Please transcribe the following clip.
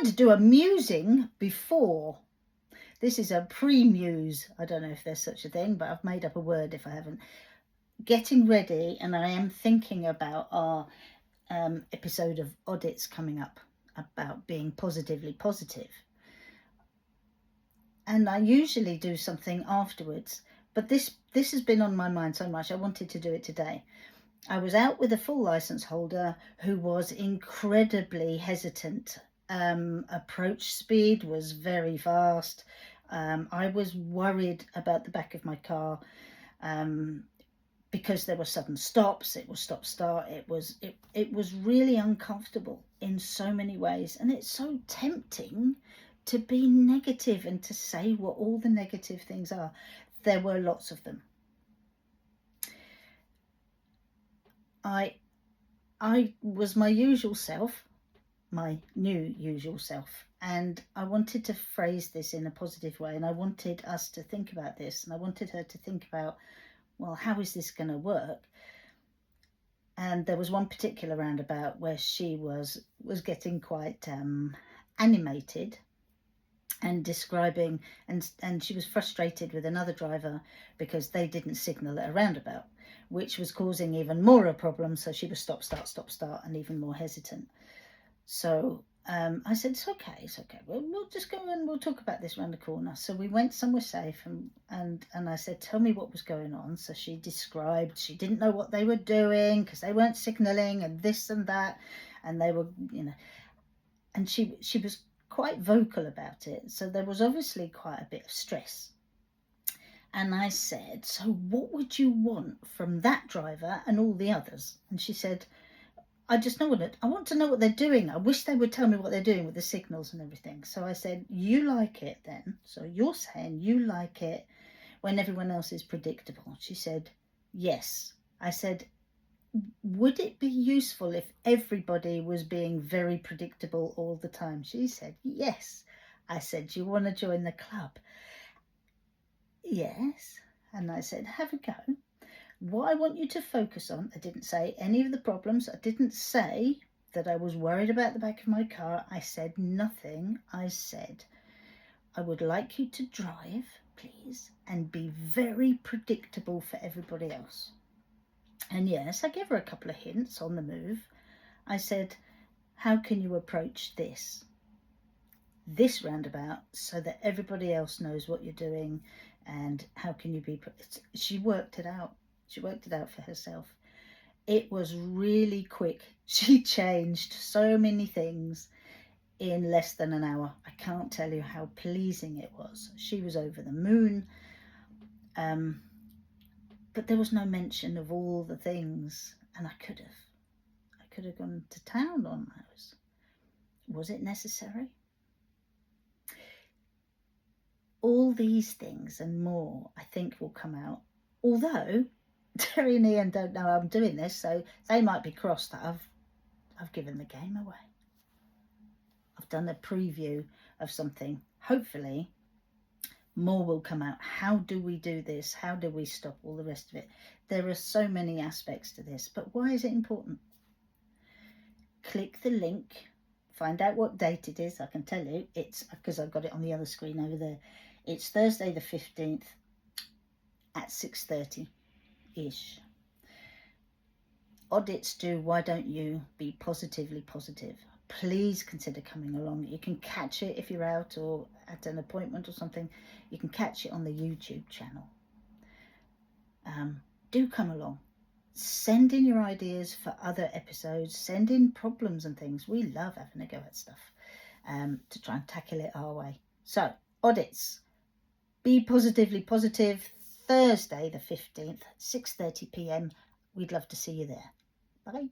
tried to do a musing before. This is a pre-muse. I don't know if there's such a thing, but I've made up a word if I haven't. Getting ready, and I am thinking about our episode of Audits coming up about being positively positive. And I usually do something afterwards, but this has been on my mind so much I wanted to do it today. I was out with a full license holder who was incredibly hesitant. Approach speed was very fast. I was worried about the back of my car because there were sudden stops. It was stop start. It was really uncomfortable in so many ways, and it's so tempting to be negative and to say what all the negative things are. There were lots of them. I was my usual self, my new usual self, and I wanted to phrase this in a positive way, and I wanted us to think about this, and I wanted her to think about, well, how is this going to work? And there was one particular roundabout where she was getting quite animated and describing, and she was frustrated with another driver because they didn't signal at a roundabout, which was causing even more a problem. So she was stop, start, and even more hesitant. So I said, it's okay. We'll just go and we'll talk about this round the corner. So we went somewhere safe, and I said, tell me what was going on. So she described, she didn't know what they were doing because they weren't signalling and this and that, and they were, and she was quite vocal about it. So there was obviously quite a bit of stress. And I said, so what would you want from that driver and all the others? And she said, I want to know what they're doing. I wish they would tell me what they're doing with the signals and everything. So I said, you like it then? So you're saying you like it when everyone else is predictable? She said, yes. I said, would it be useful if everybody was being very predictable all the time? She said, yes. I said, do you want to join the club? Yes. And I said, have a go. What I want you to focus on, I didn't say any of the problems. I didn't say that I was worried about the back of my car. I said nothing. I said, I would like you to drive, please, and be very predictable for everybody else. And yes, I gave her a couple of hints on the move. I said, how can you approach this roundabout so that everybody else knows what you're doing, and how can you be... She worked it out. She worked it out for herself. It was really quick. She changed so many things in less than an hour. I can't tell you how pleasing it was. She was over the moon. But there was no mention of all the things, and I could have gone to town on those. Was it necessary? All these things and more, I think, will come out. Although Terry and Ian don't know I'm doing this, so they might be cross that I've given the game away. I've done a preview of something. Hopefully more will come out. How do we do this? How do we stop all the rest of it? There are so many aspects to this, but why is it important? Click the link, find out what date it is. I can tell you, it's because I've got it on the other screen over there. It's Thursday the 15th at 6:30-ish. Audits do Why Don't You Be Positively Positive. Please consider coming along. You can catch it if you're out or at an appointment or something. You can catch it on the YouTube channel. Do come along. Send in your ideas for other episodes. Send in problems and things. We love having a go at stuff to try and tackle it our way. So, audits. Be positively positive. Thursday the 15th, 6:30 p.m. We'd love to see you there. Bye.